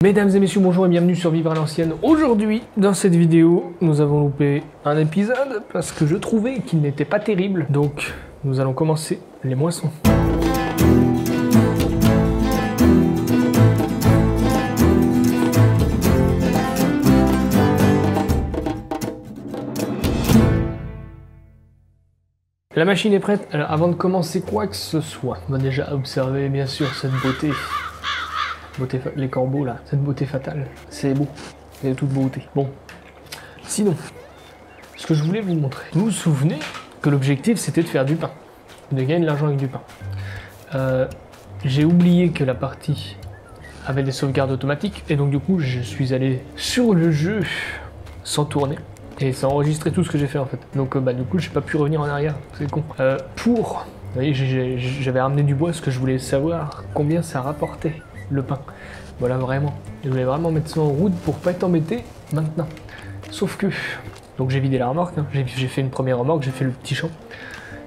Mesdames et messieurs, bonjour et bienvenue sur Vivre à l'ancienne. Aujourd'hui, dans cette vidéo, nous avons loupé un épisode parce que je trouvais qu'il n'était pas terrible. Donc, nous allons commencer les moissons. La machine est prête. Alors, avant de commencer quoi que ce soit, on va déjà observer bien sûr cette beauté. Les corbeaux là, cette beauté fatale, c'est beau, c'est toute beauté. Bon, sinon, ce que je voulais vous montrer, vous vous souvenez que l'objectif c'était de faire du pain, de gagner de l'argent avec du pain. J'ai oublié que la partie avait des sauvegardes automatiques et donc du coup je suis allé sur le jeu sans tourner et sans enregistrer tout ce que j'ai fait en fait. Donc du coup j'ai pas pu revenir en arrière, c'est con. Vous voyez, j'avais ramené du bois parce que je voulais savoir combien ça rapportait. Le pain, voilà vraiment. Je voulais vraiment mettre ça en route pour pas être embêté maintenant. Sauf que, donc j'ai vidé la remorque, hein. J'ai fait une première remorque, j'ai fait le petit champ.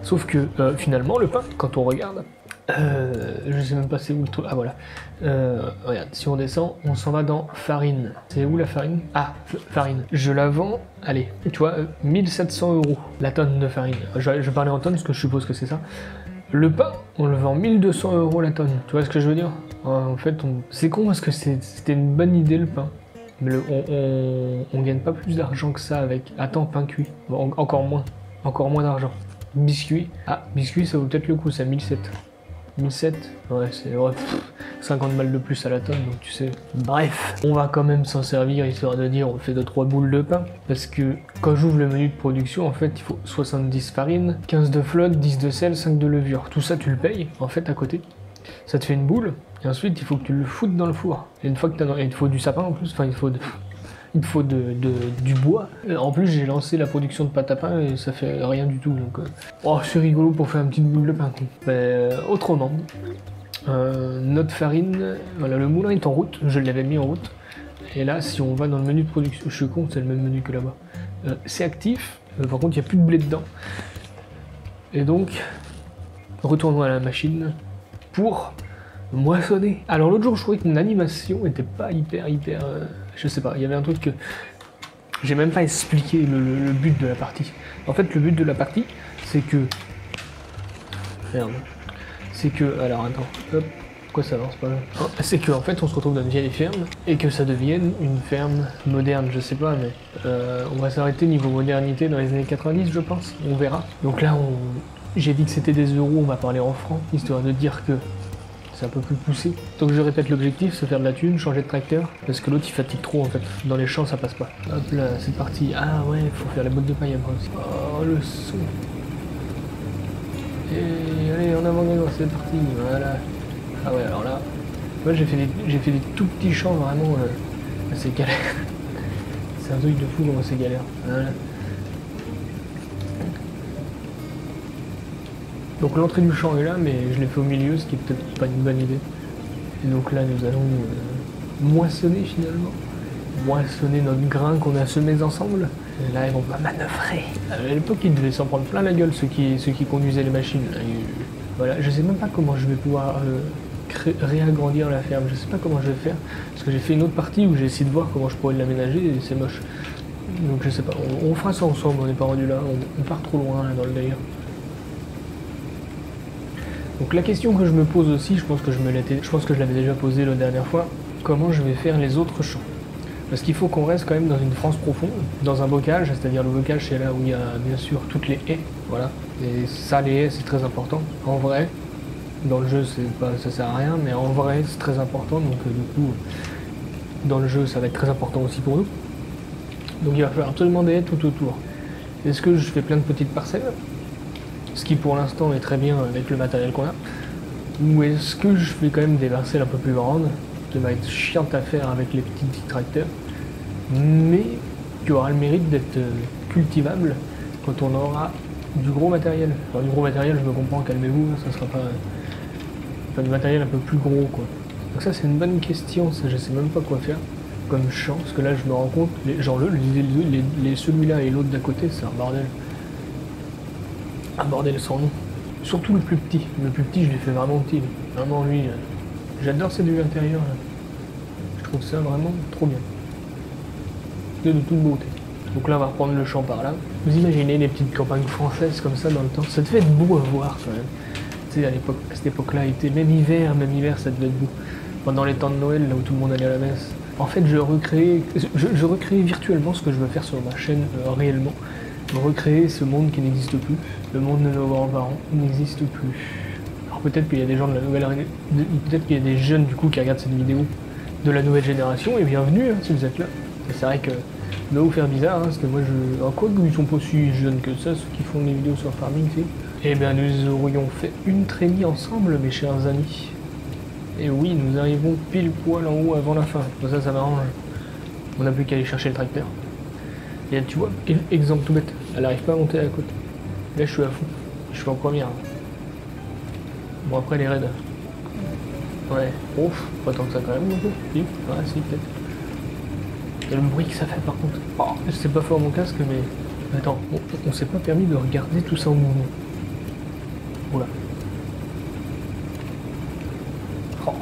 Sauf que finalement le pain, quand on regarde, je sais même pas c'est où le truc. Ah voilà. Regarde, si on descend, on s'en va dans farine. C'est où la farine? Ah, farine. Je la vends, allez, tu vois, 1700 € la tonne de farine. Je parlais en tonnes parce que je suppose que c'est ça. Le pain, on le vend 1200 € la tonne. Tu vois ce que je veux dire? En fait, c'est con parce que c'était une bonne idée le pain. Mais on gagne pas plus d'argent que ça avec. Attends, pain cuit. Bon, encore moins d'argent. Biscuit. Ah, biscuit, ça vaut peut-être le coup, c'est 1700. 1700? Ouais, c'est vrai. 50 balles de plus à la tonne, donc tu sais. Bref, on va quand même s'en servir histoire de dire on fait 2-3 boules de pain. Parce que quand j'ouvre le menu de production, en fait, il faut 70 farine, 15 de flotte, 10 de sel, 5 de levure. Tout ça, tu le payes, en fait, à côté. Ça te fait une boule, et ensuite, il faut que tu le foutes dans le four. Et une fois que il te faut du sapin en plus, enfin, il te faut du bois. En plus, j'ai lancé la production de pâte à pain et ça fait rien du tout. Donc, oh, c'est rigolo pour faire une petite boule de pain. Mais, autrement, notre farine, voilà, le moulin est en route. Je l'avais mis en route. Et là, si on va dans le menu de production, je suis con, c'est le même menu que là-bas. C'est actif. Par contre, il n'y a plus de blé dedans. Et donc, retournons à la machine pour moissonner. Alors l'autre jour, je trouvais que mon animation était pas hyper, je sais pas, il y avait un truc que j'ai même pas expliqué le but de la partie. En fait, le but de la partie, c'est que... Merde. C'est que... Alors, attends. Hop. Pourquoi ça avance pas là? C'est que en fait, on se retrouve dans une vieille ferme et que ça devienne une ferme moderne, je sais pas, mais... on va s'arrêter niveau modernité dans les années 90, je pense. On verra. Donc là, j'ai dit que c'était des euros, on va parler en francs, histoire de dire que c'est un peu plus poussé. Donc je répète l'objectif, c'est faire de la thune, changer de tracteur, parce que l'autre il fatigue trop en fait. Dans les champs ça passe pas. Hop là, c'est parti. Ah ouais, faut faire les bottes de paille après aussi. Oh le son. Et allez, en avant gagnant, c'est parti, voilà. Ah ouais, alors là, moi j'ai fait des tout petits champs vraiment, c'est galère. C'est un truc de fou comment c'est galère. Voilà. Donc l'entrée du champ est là, mais je l'ai fait au milieu, ce qui est peut-être pas une bonne idée. Et donc là, nous allons moissonner finalement. Moissonner notre grain qu'on a semé ensemble. Et là, on va manœuvrer. À l'époque, ils devaient s'en prendre plein la gueule, ceux qui conduisaient les machines. Voilà, je sais même pas comment je vais pouvoir réagrandir la ferme. Je sais pas comment je vais faire. Parce que j'ai fait une autre partie où j'ai essayé de voir comment je pourrais l'aménager et c'est moche. Donc je sais pas, on fera ça ensemble, on n'est pas rendu là. On part trop loin là, dans le délire. Donc la question que je me pose aussi, je pense que je l'avais déjà posée la dernière fois, comment je vais faire les autres champs? Parce qu'il faut qu'on reste quand même dans une France profonde, dans un bocage, c'est-à-dire le bocage c'est là où il y a bien sûr toutes les haies, voilà. Et ça, les haies c'est très important. En vrai, dans le jeu ça sert à rien, mais en vrai c'est très important, donc du coup, dans le jeu ça va être très important aussi pour nous. Donc il va falloir absolument des haies tout autour. Est-ce que je fais plein de petites parcelles? Ce qui pour l'instant est très bien avec le matériel qu'on a, ou est-ce que je fais quand même des parcelles un peu plus grandes, qui va être chiante à faire avec les petits tracteurs, mais qui aura le mérite d'être cultivable quand on aura du gros matériel. Alors du gros matériel, je me comprends, calmez-vous, ça sera pas du matériel un peu plus gros quoi. Donc ça c'est une bonne question, ça je sais même pas quoi faire comme champ, parce que là je me rends compte, genre celui-là et l'autre d'à côté c'est un bordel. Un bordel sans nom. Surtout le plus petit. Le plus petit, je l'ai fait vraiment petit. Vraiment, lui, j'adore cette vue intérieure. Là. trouve ça vraiment trop bien. De toute beauté. Donc là on va reprendre le champ par là. Vous imaginez les petites campagnes françaises comme ça dans le temps. Ça devait être beau à voir quand même. Tu sais à l'époque, à cette époque-là, même hiver ça devait être beau. Pendant les temps de Noël, là où tout le monde allait à la messe. En fait je recrée virtuellement ce que je veux faire sur ma chaîne réellement. Recréer ce monde qui n'existe plus. Le monde de nos grands-parents n'existe plus. Alors peut-être qu'il y a des gens de la nouvelle... Peut-être qu'il y a des jeunes du coup qui regardent cette vidéo de la nouvelle génération, et bienvenue hein, si vous êtes là. Et c'est vrai que ça doit vous faire bizarre, hein, parce que moi je... Alors quoi qu'ils sont pas si jeunes que ça, ceux qui font des vidéos sur farming, tu sais. Eh bien nous aurions fait une trémie ensemble mes chers amis. Et oui, nous arrivons pile poil en haut avant la fin. Bon, ça m'arrange. On n'a plus qu'à aller chercher le tracteur. Et tu vois, exemple tout bête, elle arrive pas à monter à la côte. Là je suis à fond, je suis en première. Bon après les raids. Ouais, ouf, pas tant que ça quand même un peu. Si, ouais, si peut-être. Et le bruit que ça fait par contre. Oh, c'est pas fort mon casque mais... Attends, on s'est pas permis de regarder tout ça en mouvement. Oula. Oh.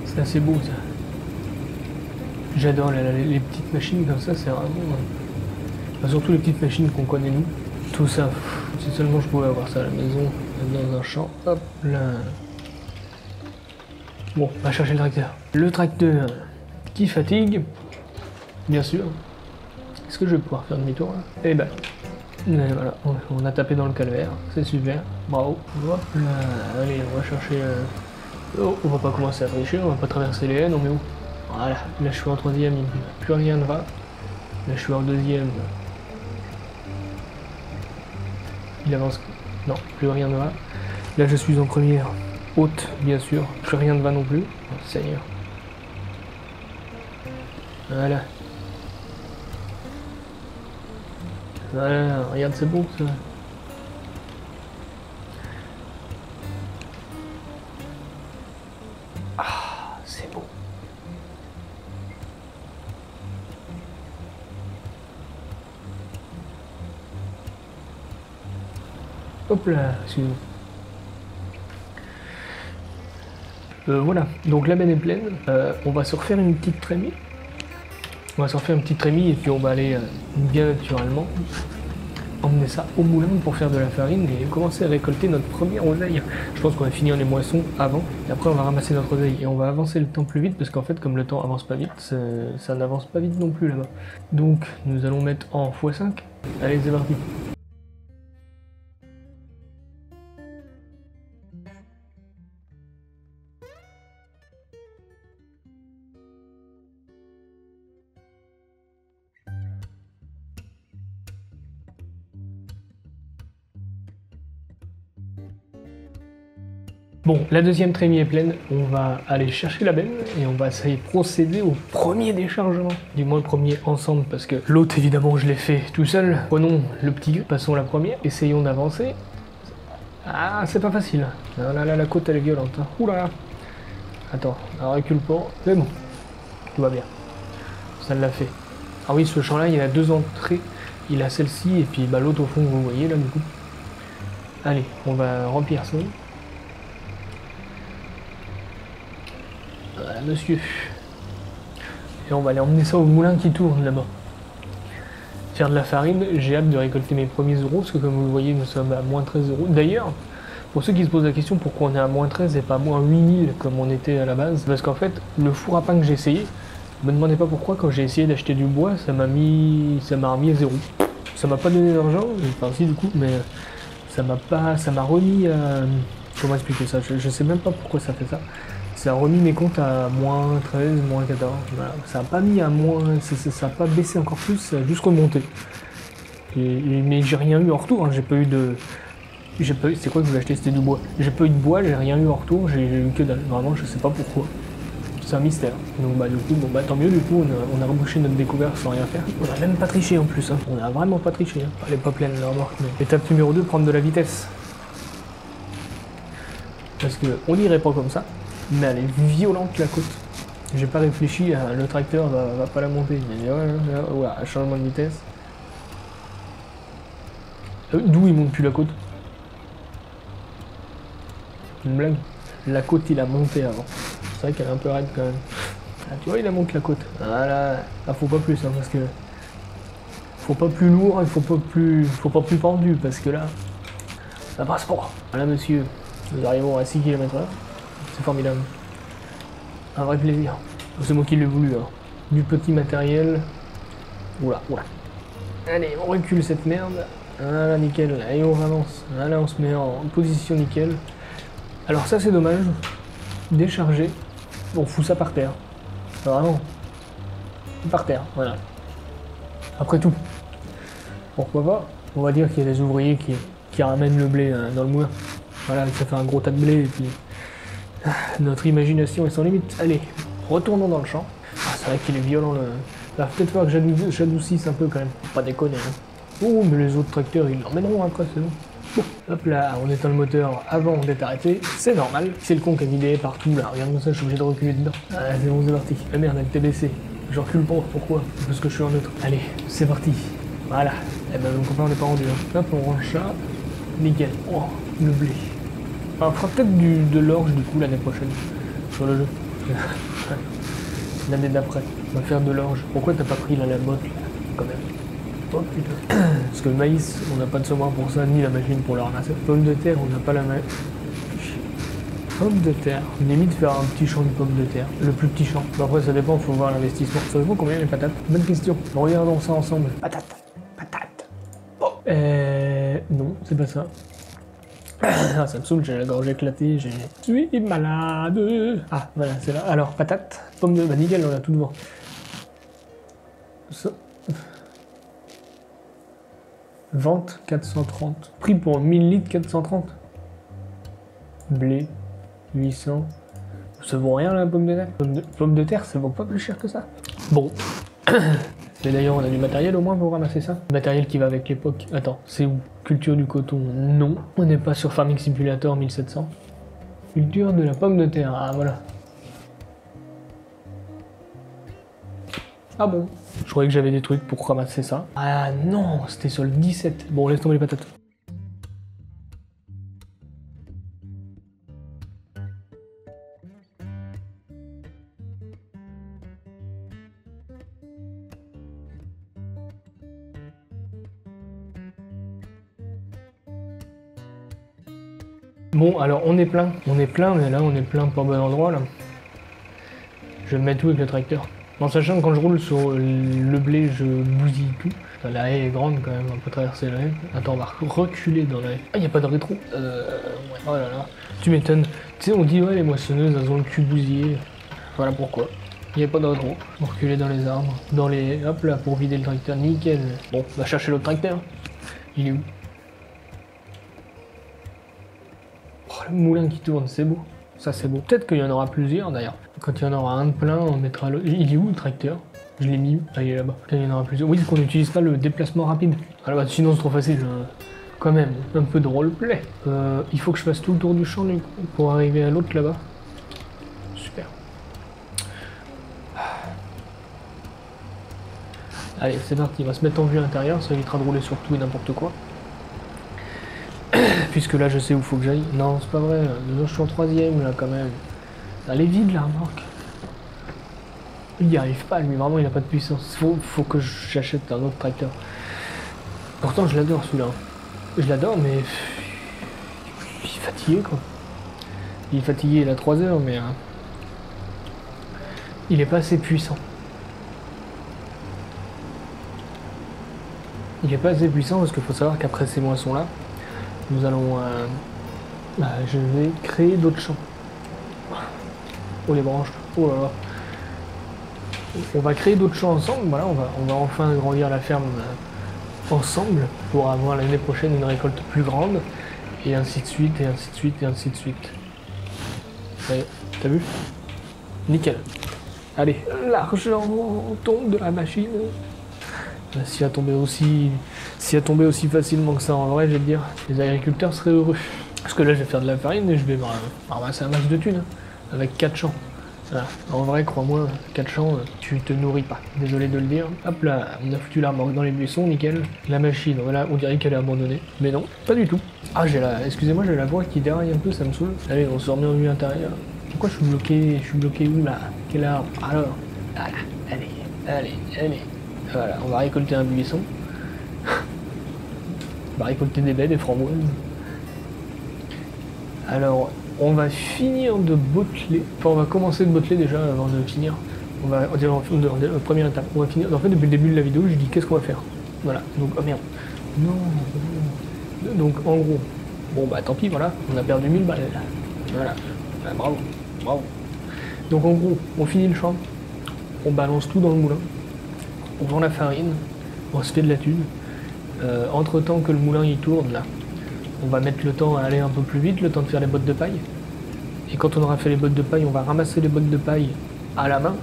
C'est assez beau ça. J'adore les petites machines comme ça, c'est vraiment... Enfin, surtout les petites machines qu'on connaît nous. Tout ça, si seulement je pouvais avoir ça à la maison, dans un champ, hop là. Bon, on va chercher le tracteur. Le tracteur qui fatigue, bien sûr. Est-ce que je vais pouvoir faire demi-tour là? Eh ben, voilà, on a tapé dans le calvaire, c'est super, bravo. Hop là, allez, on va chercher... Oh, on va pas commencer à tricher, on va pas traverser les haies, on met où? Voilà, là je suis en troisième, plus rien ne va. Là je suis en deuxième. Il avance. Non, plus rien ne va. Là je suis en première. Haute, bien sûr. Plus rien ne va non plus. Oh, Seigneur. Voilà. Voilà, regarde, c'est beau ça. Ah, c'est beau. Hop là, excusez-moi. Voilà, donc la benne est pleine. On va se refaire une petite trémie. On va se refaire une petite trémie et puis on va aller bien naturellement emmener ça au moulin pour faire de la farine et commencer à récolter notre première oseille. Je pense qu'on va finir les moissons avant et après on va ramasser notre oseille et on va avancer le temps plus vite parce qu'en fait comme le temps avance pas vite, ça n'avance pas vite non plus là-bas. Donc nous allons mettre en x5. Allez, c'est parti. Bon, la deuxième trémie est pleine, on va aller chercher la benne et on va essayer de procéder au premier déchargement. Du moins le premier ensemble parce que l'autre évidemment je l'ai fait tout seul. Prenons le petit grue, passons la première, essayons d'avancer. Ah, c'est pas facile. Ah là là, la côte elle est violente. Hein. Ouh là là. Attends, recule pas. C'est bon, tout va bien. Ça l'a fait. Ah oui, ce champ là il a deux entrées. Il a celle-ci et puis bah, l'autre au fond vous voyez là du coup. Allez, on va remplir ça. Voilà, monsieur. Et on va aller emmener ça au moulin qui tourne là-bas. Faire de la farine, j'ai hâte de récolter mes premiers euros, parce que comme vous le voyez, nous sommes à moins 13 euros. D'ailleurs, pour ceux qui se posent la question pourquoi on est à moins 13 et pas moins 8000 comme on était à la base, parce qu'en fait, le four à pain que j'ai essayé, ne me demandez pas pourquoi, quand j'ai essayé d'acheter du bois, ça m'a remis à zéro. Ça m'a pas donné d'argent, enfin si du coup, mais ça m'a remis à... Comment expliquer ça, je sais même pas pourquoi ça fait ça. Ça a remis mes comptes à moins 13, moins 14. Voilà. Ça n'a pas mis à moins. Ça n'a pas baissé encore plus, ça a juste remonté. Mais j'ai rien eu en retour. Hein. J'ai pas eu de. C'est quoi que vous achetez? C'était du bois. J'ai pas eu de bois, j'ai rien eu en retour, j'ai eu que dalle. Vraiment, je sais pas pourquoi. C'est un mystère. Donc bah du coup, bon bah tant mieux, du coup on a rebouché notre découverte sans rien faire. On a même pas triché en plus. Hein. On a vraiment pas triché. Hein. Elle est pas pleine la remorque. Mais... Étape numéro 2, prendre de la vitesse. Parce que on n'irait pas comme ça. Mais elle est violente la côte. J'ai pas réfléchi à le tracteur va pas la monter. Il dit ouais, changement de vitesse. D'où il monte plus la côte? Une blague. La côte il a monté avant. C'est vrai qu'elle est un peu raide quand même. Ah, tu vois il a monté la côte. Voilà. Ah, faut pas plus hein, parce que. Faut pas plus lourd et faut pas plus pendu parce que là. Ça passe pas. Voilà monsieur. Nous arrivons à 6 km/h. C'est formidable. Un vrai plaisir. C'est moi qui l'ai voulu. Hein. Du petit matériel. Oula. Allez, on recule cette merde. Voilà, nickel. Allez, on avance. Voilà, on se met en position nickel. Alors ça, c'est dommage. Décharger. On fout ça par terre. Vraiment. Par terre, voilà. Après tout. Pourquoi pas? On va dire qu'il y a des ouvriers qui ramènent le blé dans le moulin. Voilà, ça fait un gros tas de blé et puis... Notre imagination est sans limite. Allez, retournons dans le champ. Ah, c'est vrai qu'il est violent le... Il va peut-être falloir que j'adoucisse un peu quand même. Faut pas déconner. Hein. Oh, mais les autres tracteurs, ils l'emmèneront après, c'est bon. Bon, hop là, on éteint le moteur avant d'être arrêté. C'est normal. C'est le con qui a vidé partout là. Regarde ça, je suis obligé de reculer dedans. Ah, c'est bon, c'est parti. La merde, elle était baissée. Je recule pas. Pourquoi? Parce que je suis en neutre. Allez, c'est parti. Voilà. Eh ben, mon copain, on n'est pas rendu. Hein. Hop, on range ça. Nickel. Oh, le blé. On fera peut-être de l'orge du coup l'année prochaine sur le jeu. L'année d'après. On va faire de l'orge. Pourquoi t'as pas pris la motte là, quand même? Oh putain. Parce que le maïs, on n'a pas de semoir pour ça, ni la machine pour le ramasser. Pommes de terre, on n'a pas la main. Pommes de terre. Limite faire un petit champ de pommes de terre. Le plus petit champ. Bon, après ça dépend, faut voir l'investissement. Ça dépend combien les patates. Bonne question. Regardons ça ensemble. Patate. Oh. Non, c'est pas ça. Ah, ça me saoule, j'ai la gorge éclatée, je suis malade. Ah, voilà, c'est là. Alors, patate, pomme de... Bah, nickel, on a tout devant. Ça. Vente, 430. Prix pour 1000 litres, 430. Blé, 800. Ça vaut rien, la pomme de terre. Pomme de terre, ça vaut pas plus cher que ça. Bon. Mais d'ailleurs, on a du matériel au moins pour ramasser ça. Matériel qui va avec l'époque. Attends, c'est où? Culture du coton? Non. On n'est pas sur Farming Simulator 1700. Culture de la pomme de terre. Ah, voilà. Ah bon? Je croyais que j'avais des trucs pour ramasser ça. Ah non, c'était sur le 17. Bon, laisse tomber les patates. Bon, alors on est plein, mais là on est plein pas au bon endroit là. Je vais me mettre où avec le tracteur? En sachant que quand je roule sur le blé, je bousille tout. La haie est grande quand même, on peut traverser la haie. Attends, on va reculer dans la haie. Ah, y a pas de rétro. Ouais. Oh là là, tu m'étonnes. Tu sais, on dit ouais, les moissonneuses, elles ont le cul bousillé. Voilà pourquoi. Il n'y a pas de rétro. On va reculer dans les arbres, dans les... Hop là, pour vider le tracteur, nickel. Bon, on va chercher l'autre tracteur. Il est où? Oh, le moulin qui tourne, c'est beau. Ça, c'est beau. Peut-être qu'il y en aura plusieurs, d'ailleurs. Quand il y en aura un de plein, on mettra l'autre. Il est où, le tracteur? Je l'ai mis. Ah, il est là-bas. Peut-être qu'il y en aura plusieurs. Oui, parce qu'on n'utilise pas le déplacement rapide. Ah, bah, sinon, c'est trop facile. Quand même, un peu de roleplay. Il faut que je fasse tout le tour du champ, du coup, pour arriver à l'autre, là-bas. Super. Allez, c'est parti. On va se mettre en vue intérieure. Ça évitera de rouler sur tout et n'importe quoi. Puisque là je sais où faut que j'aille. Non, c'est pas vrai, je suis en 3ème là quand même. Elle est vide la remorque. Il n'y arrive pas lui, vraiment il n'a pas de puissance. Faut que j'achète un autre tracteur. Pourtant je l'adore celui-là. Je l'adore mais... Il est fatigué quoi. Il est fatigué, il a 3 heures mais... Il est pas assez puissant. Il est pas assez puissant parce qu'il faut savoir qu'après ces moissons là, nous allons... je vais créer d'autres champs. Oh les branches, oh là là. On va créer d'autres champs ensemble, voilà, on va enfin agrandir la ferme ensemble pour avoir l'année prochaine une récolte plus grande. Et ainsi de suite, et ainsi de suite, et ainsi de suite. Ouais, t'as vu? Nickel. Allez, l'argent tombe de la machine. S'il a tombé aussi facilement que ça en vrai, je vais te dire, les agriculteurs seraient heureux. Parce que là, je vais faire de la farine et je vais me ramasser un max de thunes. Avec 4 champs. Voilà. En vrai, crois-moi, 4 champs, tu te nourris pas. Désolé de le dire. Hop là, on a foutu la remorque dans les buissons, nickel. La machine, voilà, on dirait qu'elle est abandonnée. Mais non, pas du tout. Ah, excusez-moi, j'ai la voix qui déraille un peu, ça me saoule. Allez, on se remet en vue intérieure. Pourquoi je suis bloqué? Je suis bloqué où là? Quel arbre? Alors, voilà, allez. Voilà, on va récolter un buisson. On va récolter des baies, des framboises. Alors, on va finir de botteler. Enfin, on va commencer de botteler déjà avant de finir. On va première étape. On va finir. En fait, depuis le début de la vidéo, je dis qu'est-ce qu'on va faire. Voilà. Donc, oh merde. Non. Donc, en gros, bon bah tant pis, voilà. On a perdu 1000 balles. Voilà. Bravo. Donc, en gros, on finit le champ. On balance tout dans le moulin. On vend la farine. On se fait de la thune. Entre temps que le moulin il tourne là. On va mettre le temps à aller un peu plus vite, le temps de faire les bottes de paille. Et quand on aura fait les bottes de paille, on va ramasser les bottes de paille à la main.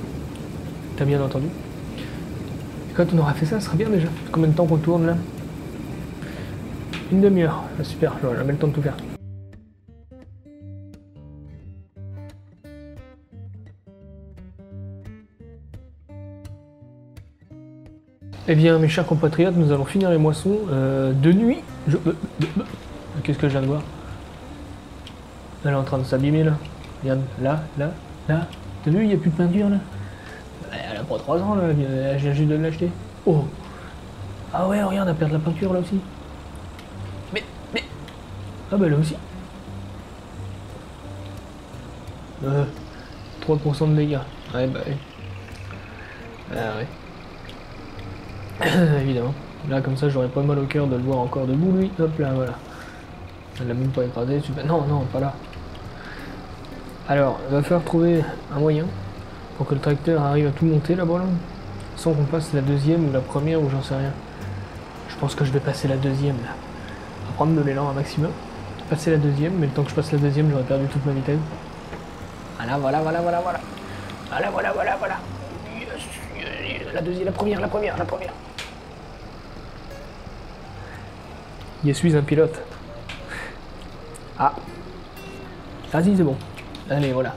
T'as bien entendu? Et quand on aura fait ça, ce sera bien déjà. Combien de temps qu'on tourne là? Une demi-heure. Ah, super, j'aurai jamais le temps de tout faire. Eh bien, mes chers compatriotes, nous allons finir les moissons de nuit. Qu'est-ce que je viens de voir? Elle est en train de s'abîmer là. Regarde, là. T'as vu, il n'y a plus de peinture là? Elle a pas 3 ans là, elle vient juste de l'acheter. Oh! Ah ouais, regarde, elle perd de la peinture là aussi. Mais. Ah bah là aussi. 3% de dégâts. Ouais, bah ouais. Ah ouais. Évidemment. Là, comme ça, j'aurais pas mal au cœur de le voir encore debout, lui. Hop là, voilà. Elle l'a même pas écrasé. Super. Non, pas là. Alors, il va falloir trouver un moyen pour que le tracteur arrive à tout monter là-bas, là, sans qu'on passe la deuxième ou la première ou j'en sais rien. Je pense que je vais passer la deuxième, là. On va prendre de l'élan un maximum. Passer la deuxième, mais le temps que je passe la deuxième, j'aurais perdu toute ma vitesse. Voilà. Voilà. Yes. La première. Je suis un pilote. Ah. Vas-y, c'est bon. Allez, voilà.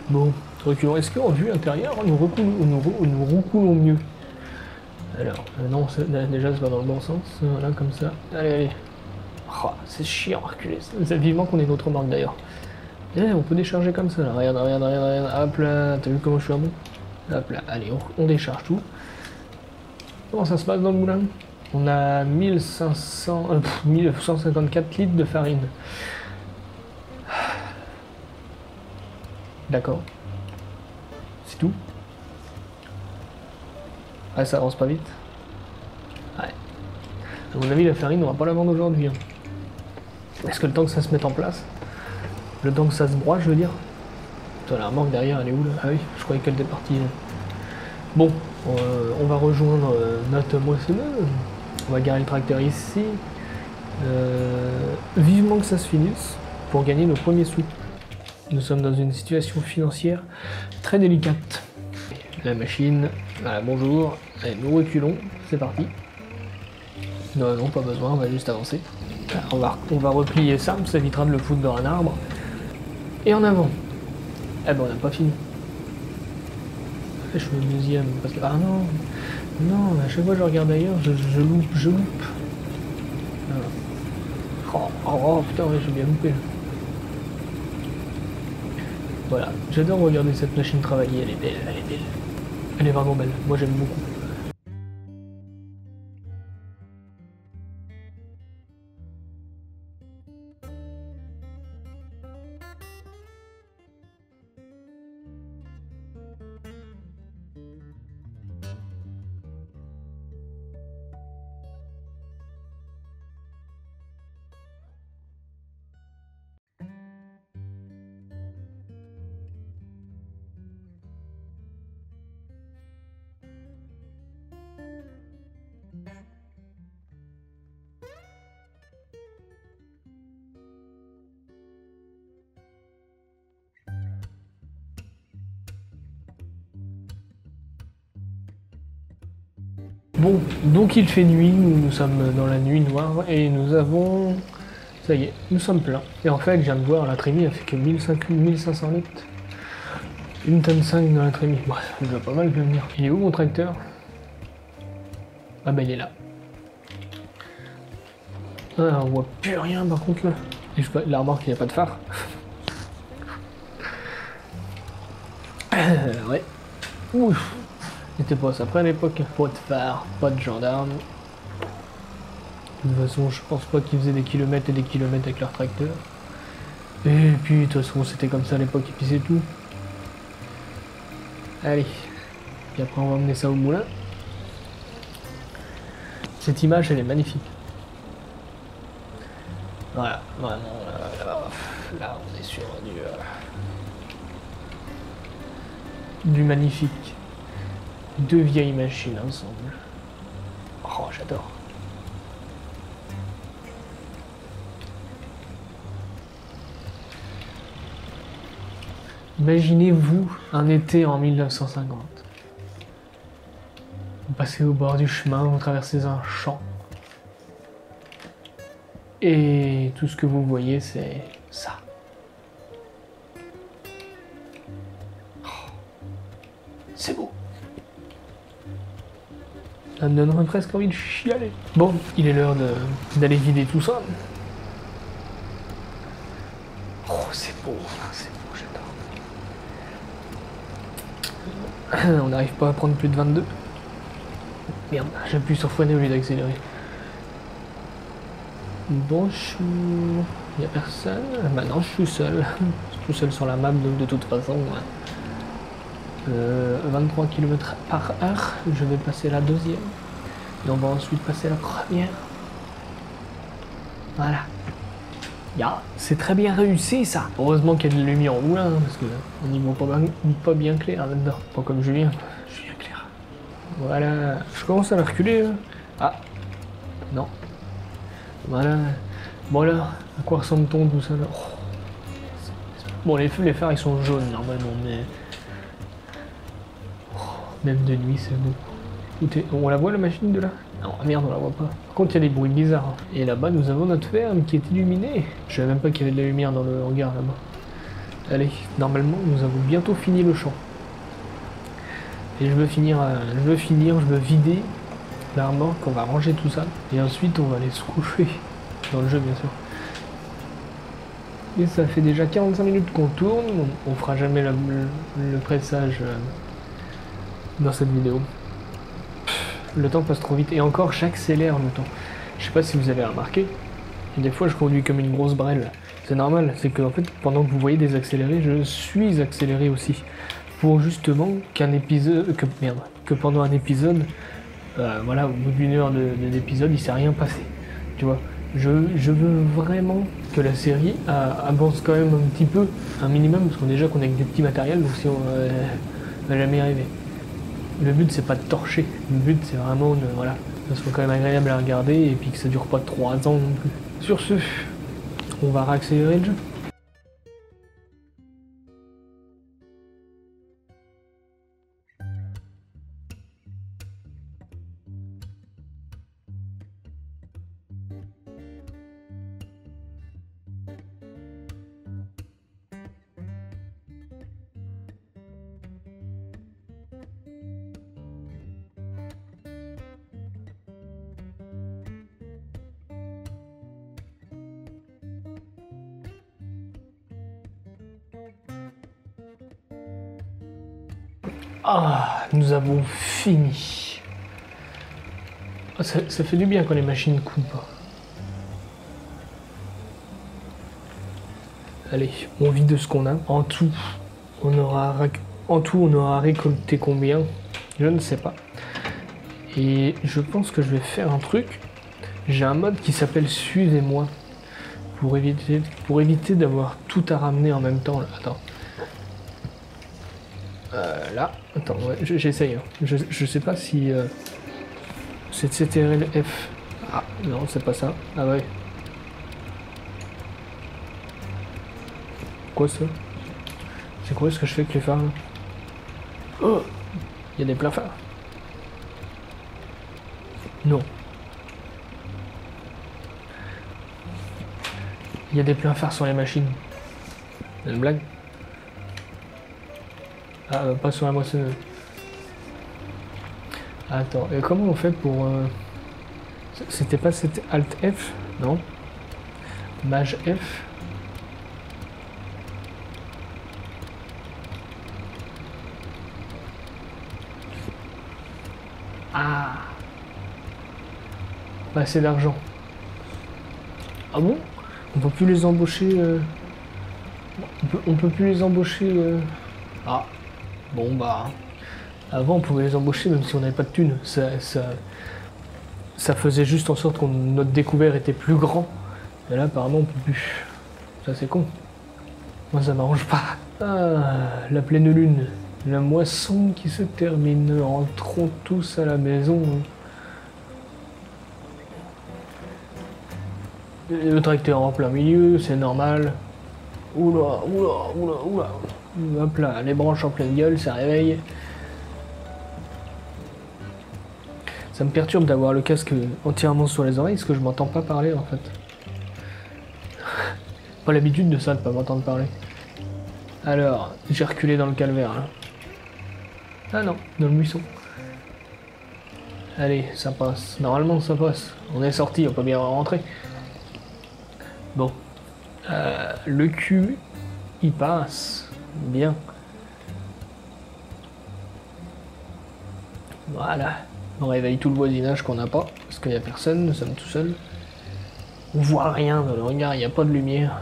Bon, reculons. Est-ce qu'en vue intérieure, nous reculons mieux? Alors, non, déjà, c'est pas dans le bon sens. Voilà, comme ça. Allez. Oh, c'est chiant à reculer. C'est vivement qu'on ait notre remorque d'ailleurs. On peut décharger comme ça. Là. Regarde. Hop là, t'as vu comment je suis un bon? Hop là, allez, on décharge tout. Comment ça se passe dans le moulin? On a 1154 litres de farine. D'accord. C'est tout? Ah, ça avance pas vite? Ouais. À mon avis, la farine, on va pas la vendre aujourd'hui. Hein. Est-ce que le temps que ça se mette en place? Le temps que ça se broie, je veux dire? Toi, la remorque derrière, elle est où là? Ah oui, je croyais qu'elle était partie. Là. Bon, on va rejoindre notre moissonneuse. On va garer le tracteur ici. Vivement que ça se finisse pour gagner nos premiers sous. Nous sommes dans une situation financière très délicate. La machine, voilà, bonjour. Allez, nous reculons, c'est parti. Non, pas besoin, on va juste avancer. On va replier ça évitera de le foutre dans un arbre. Et en avant. Eh ben, on n'a pas fini. Je suis le deuxième, parce que... Ah non, à chaque fois que je regarde ailleurs, je loupe. Oh putain, ouais, j'ai bien loupé. Voilà, j'adore regarder cette machine travailler, elle est belle. Elle est vraiment belle, moi j'aime beaucoup. Bon, donc il fait nuit, nous sommes dans la nuit noire et nous avons... Ça y est, nous sommes pleins. Et en fait, je viens de voir, la trémie a fait que 1500 litres. 1 tonne 5 dans la trémie. Ouais, ça doit pas mal venir. Il est où mon tracteur? Ah bah il est là. Ah, on voit plus rien par contre là. Et la remorque, il n'y a pas de phare. Ouais. Ouf. C'était pas ça après à l'époque. Pas de phare, pas de gendarme. De toute façon, je pense pas qu'ils faisaient des kilomètres et des kilomètres avec leur tracteur. Et puis, de toute façon, c'était comme ça à l'époque, et puis c'est tout. Allez. Puis après, on va emmener ça au moulin. Cette image, elle est magnifique. Voilà, vraiment, là, on est sur du magnifique. Deux vieilles machines ensemble. Oh, j'adore. Imaginez-vous un été en 1950. Vous passez au bord du chemin, vous traversez un champ. Et tout ce que vous voyez, c'est ça. Oh, c'est beau. Ça me donnerait presque envie de chialer. Bon, il est l'heure d'aller vider tout ça. Oh, c'est beau, j'adore. On n'arrive pas à prendre plus de 22. Merde, j'appuie sur freiner au lieu d'accélérer. Bonjour, y a personne? Bah non, je suis seul. Je suis tout seul sur la map, donc de toute façon. 23 km/h, je vais passer la deuxième. Et on va ensuite passer la première. Voilà. C'est très bien réussi ça. Heureusement qu'il y a de la lumière en moulin, parce que on y voit pas bien clair là-dedans. Pas comme Julien. Julien clair. Voilà. Je commence à la reculer. Là. Ah. Non. Voilà. Bon là, à quoi ressemble-t-on tout ça là? Oh. Bon, les phares ils sont jaunes normalement, mais... Oh, même de nuit c'est beau. On la voit la machine de là? Non, merde, on la voit pas. Par contre, il y a des bruits bizarres. Et là-bas, nous avons notre ferme qui est illuminée. Je savais même pas qu'il y avait de la lumière dans le hangar là-bas. Allez, normalement, nous avons bientôt fini le champ. Et je veux vider la remorque, on va ranger tout ça. Et ensuite, on va aller se coucher. Dans le jeu, bien sûr. Et ça fait déjà 45 minutes qu'on tourne. On fera jamais le pressage dans cette vidéo. Le temps passe trop vite. Et encore, j'accélère le temps. Je sais pas si vous avez remarqué. Des fois, je conduis comme une grosse brêle. C'est normal. C'est que, en fait, pendant que vous voyez désaccélérer, je suis accéléré aussi. Pour justement que pendant un épisode, voilà, au bout d'une heure d'épisode, il s'est rien passé. Tu vois. Je veux vraiment que la série avance quand même un petit peu, un minimum, parce qu'on déjà qu'on a avec des petits matériels, donc si on va jamais arriver. Le but c'est pas de torcher, le but c'est vraiment de, voilà, que ce soit quand même agréable à regarder et puis que ça dure pas 3 ans non plus. Sur ce, on va réaccélérer le jeu. Ah, nous avons fini. Ah, ça fait du bien quand les machines coupent. Allez, on vide de ce qu'on a. En tout, on aura récolté combien? Je ne sais pas. Et je pense que je vais faire un truc. J'ai un mode qui s'appelle Suivez-moi. Pour éviter d'avoir tout à ramener en même temps. Là. Attends. Là, attends, ouais, j'essaye. Hein. Je sais pas si c'est CTRL-F. Ah, non, c'est pas ça. Ah ouais. Quoi ça? C'est quoi ce que je fais avec les phares là? Oh, il y a des pleins phares. Non. Il y a des pleins phares sur les machines. C'est une blague? Ah, pas sur la moissonneuse. Attends, et comment on fait pour... C'était pas cette Alt F? Non. Maj F. Ah. Pas assez d'argent. Ah bon? On peut plus les embaucher... On peut plus les embaucher... Ah. Bon bah... Avant on pouvait les embaucher même si on n'avait pas de thunes. Ça faisait juste en sorte que notre découvert était plus grand. Et là apparemment on peut plus. Ça c'est con. Moi ça m'arrange pas. Ah, la pleine lune. La moisson qui se termine. Rentrons tous à la maison. Le tracteur en plein milieu, c'est normal. Oula, oula, oula, oula. Hop là, les branches en pleine gueule, ça réveille. Ça me perturbe d'avoir le casque entièrement sur les oreilles parce que je m'entends pas parler en fait. Pas l'habitude de ça, de pas m'entendre parler. Alors, j'ai reculé dans le calvaire là. Ah non, dans le buisson. Allez, ça passe. Normalement ça passe. On est sorti, on peut bien rentrer. Bon. Le cul, il passe. Bien. Voilà. On réveille tout le voisinage qu'on n'a pas, parce qu'il n'y a personne, nous sommes tout seuls. On voit rien dans le regard, il n'y a pas de lumière.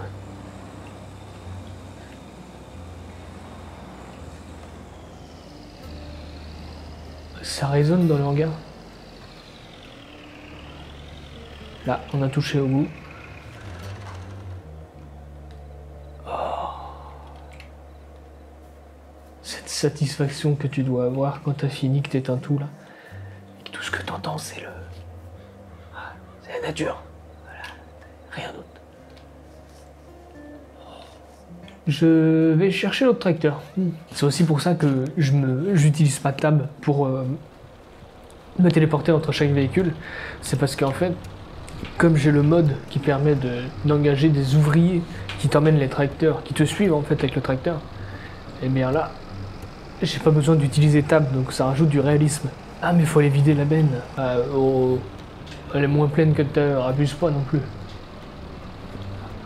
Ça résonne dans le regard. Là, on a touché au bout. Cette satisfaction que tu dois avoir quand t'as fini, que t'éteins tout là. Et tout ce que t'entends, c'est le... Ah, c'est la nature. Voilà, rien d'autre. Je vais chercher l'autre tracteur. C'est aussi pour ça que j'utilise pas Tab pour me téléporter entre chaque véhicule. C'est parce qu'en fait, comme j'ai le mode qui permet d'engager des ouvriers qui t'emmènent les tracteurs, qui te suivent en fait avec le tracteur, et bien là, j'ai pas besoin d'utiliser Tab, donc ça rajoute du réalisme. Ah mais faut aller vider la benne. Elle est moins pleine que tout à l'heure, abuse pas non plus.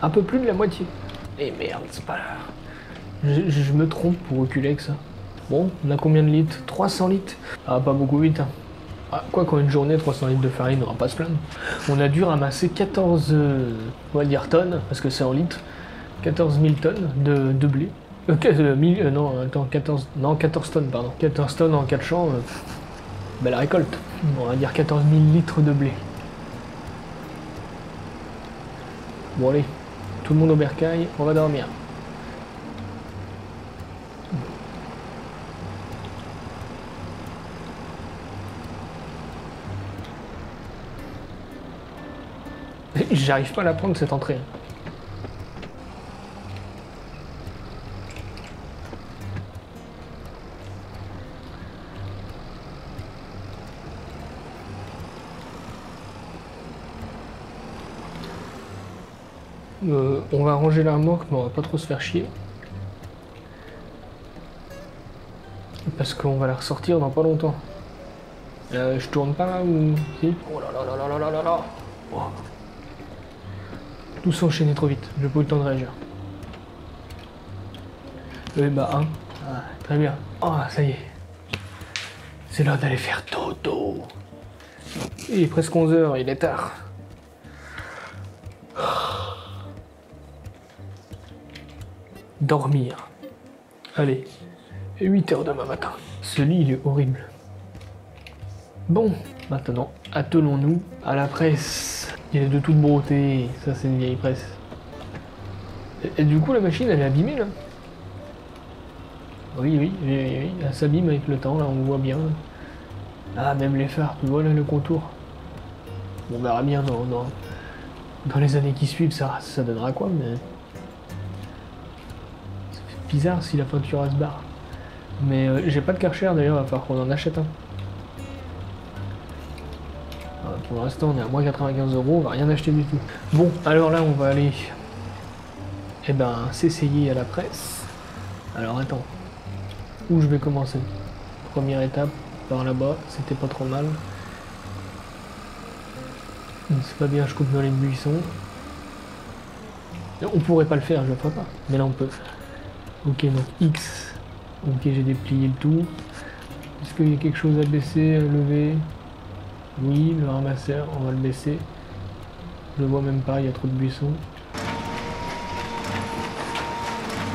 Un peu plus de la moitié. Et merde, c'est pas là. Je me trompe pour reculer avec ça. Bon, on a combien de litres? 300 litres. Ah, pas beaucoup vite. Hein. Ah, quoi qu'en une journée, 300 litres de farine, on va pas se plaindre. On a dû ramasser 14, on va dire tonnes, parce que c'est en litres. 14 000 tonnes de blé. Non, attends, 14 tonnes, pardon. 14 tonnes en 4 champs. Belle récolte. On va dire 14 000 litres de blé. Bon, allez. Tout le monde au bercail, on va dormir. J'arrive pas à la prendre cette entrée. On va ranger la remorque, mais on va pas trop se faire chier. Parce qu'on va la ressortir dans pas longtemps. Je tourne pas là ou... Si. Oh là là là là là là là là. Oh. Tout s'enchaînait trop vite, j'ai pas eu le temps de réagir. Bah 1. Ah, très bien. Oh, ça y est. C'est l'heure d'aller faire dodo. Il est presque 11 h, il est tard. Dormir. Allez, 8 h demain matin. Ce lit, il est horrible. Bon, maintenant, attelons-nous à la presse. Il est de toute beauté, ça c'est une vieille presse. Et du coup, la machine, elle est abîmée, là. Oui, elle s'abîme avec le temps, là, on voit bien. Ah, même les phares, tu vois là le contour. On verra bien dans les années qui suivent, ça donnera quoi, mais... bizarre si la peinture se barre. Mais j'ai pas de Karcher d'ailleurs, il va falloir qu'on en achète un. Pour l'instant on est à moins 95 €, on va rien acheter du tout. Bon, alors là on va aller s'essayer à la presse. Alors attends. où je vais commencer. Première étape, par là-bas, c'était pas trop mal. C'est pas bien, je coupe dans les buissons. On pourrait pas le faire, je le ferai pas. Mais là on peut. Ok, donc X. Ok, j'ai déplié le tout. Est-ce qu'il y a quelque chose à baisser, à lever? Oui, le ramasseur, on va le baisser. Je le vois même pas, il y a trop de buissons.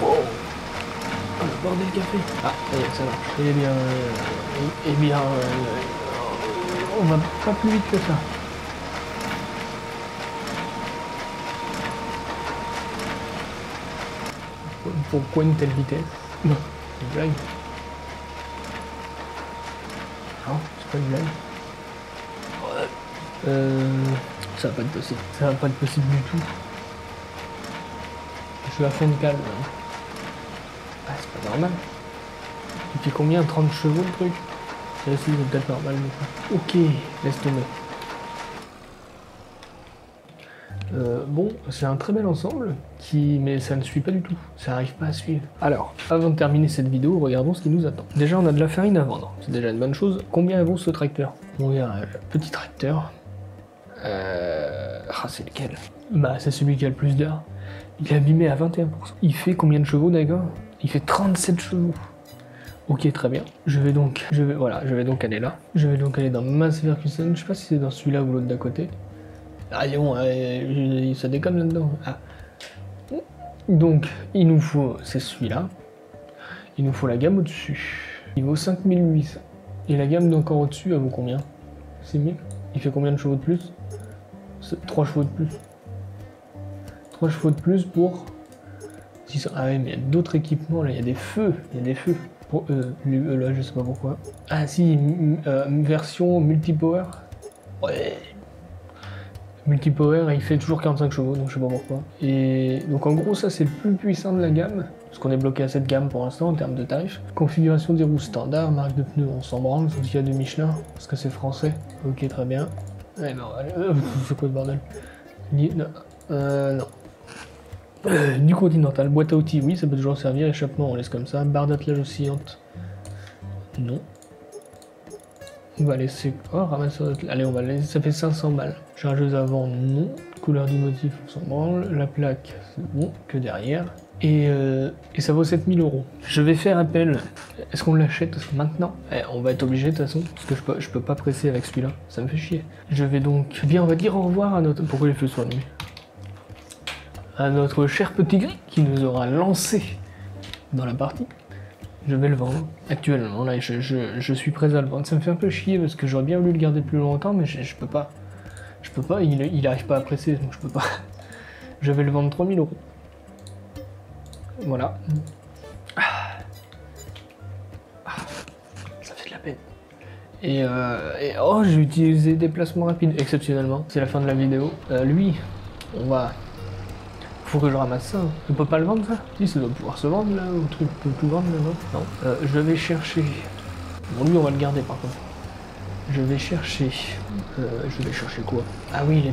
Wow. Oh, le bordel café. Ah, ça marche. Eh bien, on va pas plus vite que ça. Pourquoi une telle vitesse? Non, c'est une blague. Non, c'est pas une blague. Ça va pas être possible. Ça va pas être possible du tout. Je suis à fond de calme. Ah, c'est pas normal. Il fait combien? 30 chevaux le truc? Si, c'est peut-être normal. Mais... Ok, laisse tomber. Bon, c'est un très bel ensemble, mais ça ne suit pas du tout, ça n'arrive pas à suivre. Alors, avant de terminer cette vidéo, regardons ce qui nous attend. Déjà, on a de la farine à vendre, c'est déjà une bonne chose. Combien vaut ce tracteur? On verra, petit tracteur. Ah, c'est lequel? Bah, c'est celui qui a le plus d'heures. Il est abîmé à 21%. Il fait combien de chevaux, d'accord? Il fait 37 chevaux. Ok, très bien. Je vais donc aller là. Je vais donc aller dans Mass Verkusen, je sais pas si c'est dans celui-là ou l'autre d'à côté. Ah bon, ça déconne là-dedans. Ah. Donc, il nous faut, c'est celui-là. Il nous faut la gamme au-dessus. Il vaut 5800. Et la gamme d'encore au-dessus, elle vaut combien? 6000. Il fait combien de chevaux de plus? 3 chevaux de plus. 3 chevaux de plus pour 600. Ah ouais, mais il y a d'autres équipements là, il y a des feux. Il y a des feux. Pour là, je sais pas pourquoi. Ah si, version multipower. Ouais. Multipower, il fait toujours 45 chevaux, donc je sais pas pourquoi. Et donc en gros, ça c'est le plus puissant de la gamme, parce qu'on est bloqué à cette gamme pour l'instant en termes de tarifs. Configuration des roues standard, marque de pneus, on s'en branle, sauf qu'il y a de Michelin, parce que c'est français. Ok, très bien. Ouais, non, c'est quoi ce bordel? Non. Du Continental, boîte à outils, oui, ça peut toujours servir, échappement, on laisse comme ça. Barre d'attelage oscillante, non. On va laisser... Oh, ramasseur de... Allez, on va laisser... Ça fait 500 balles. Chargeuse avant, non. Couleur du motif, on s'en branle. La plaque, c'est bon, que derrière. Et ça vaut 7000 €. Je vais faire appel. Est-ce qu'on l'achète maintenant? On va être obligé de toute façon, parce que je peux pas presser avec celui-là. Ça me fait chier. Je vais donc... Bien, on va dire au revoir à notre... Pourquoi les feux sont allumés? À notre cher petit gris qui nous aura lancé dans la partie. Je vais le vendre. Actuellement, là, je suis prêt à le vendre. Ça me fait un peu chier parce que j'aurais bien voulu le garder plus longtemps, mais je peux pas. Je peux pas, il arrive pas à presser, donc je peux pas. Je vais le vendre 3000 €. Voilà. Ça fait de la peine. Et oh, j'ai utilisé déplacement rapide, exceptionnellement. C'est la fin de la vidéo. Lui, on va... Faut que je ramasse ça. On peut pas le vendre, ça? Si, ça doit pouvoir se vendre, là, ou truc peut tout vendre, là, non? Non. Je vais chercher... Bon, lui, on va le garder, par contre. Je vais chercher quoi? Ah oui,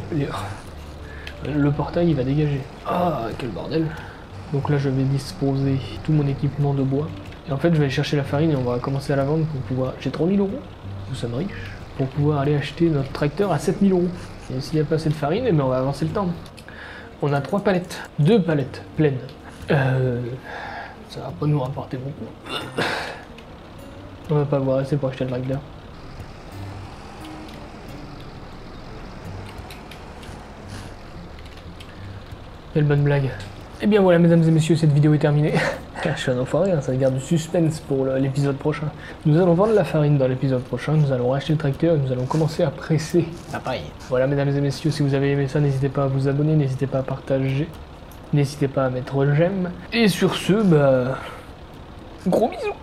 le portail, il va dégager. Ah, quel bordel. Donc là, je vais disposer tout mon équipement de bois. Et en fait, je vais aller chercher la farine et on va commencer à la vendre pour pouvoir... J'ai 3000 €, nous sommes riches, pour pouvoir aller acheter notre tracteur à 7000 €. Et s'il n'y a pas assez de farine, eh bien, on va avancer le temps. On a 3 palettes, 2 palettes pleines. Ça va pas nous rapporter beaucoup. On va pas avoir assez pour acheter le tracteur. Quelle bonne blague. Et bien voilà, mesdames et messieurs, cette vidéo est terminée. Je suis un enfoiré, hein, ça garde du suspense pour l'épisode prochain. Nous allons vendre la farine dans l'épisode prochain, nous allons racheter le tracteur et nous allons commencer à presser la paille. Voilà, mesdames et messieurs, si vous avez aimé ça, n'hésitez pas à vous abonner, n'hésitez pas à partager, n'hésitez pas à mettre j'aime. Et sur ce, bah... gros bisous.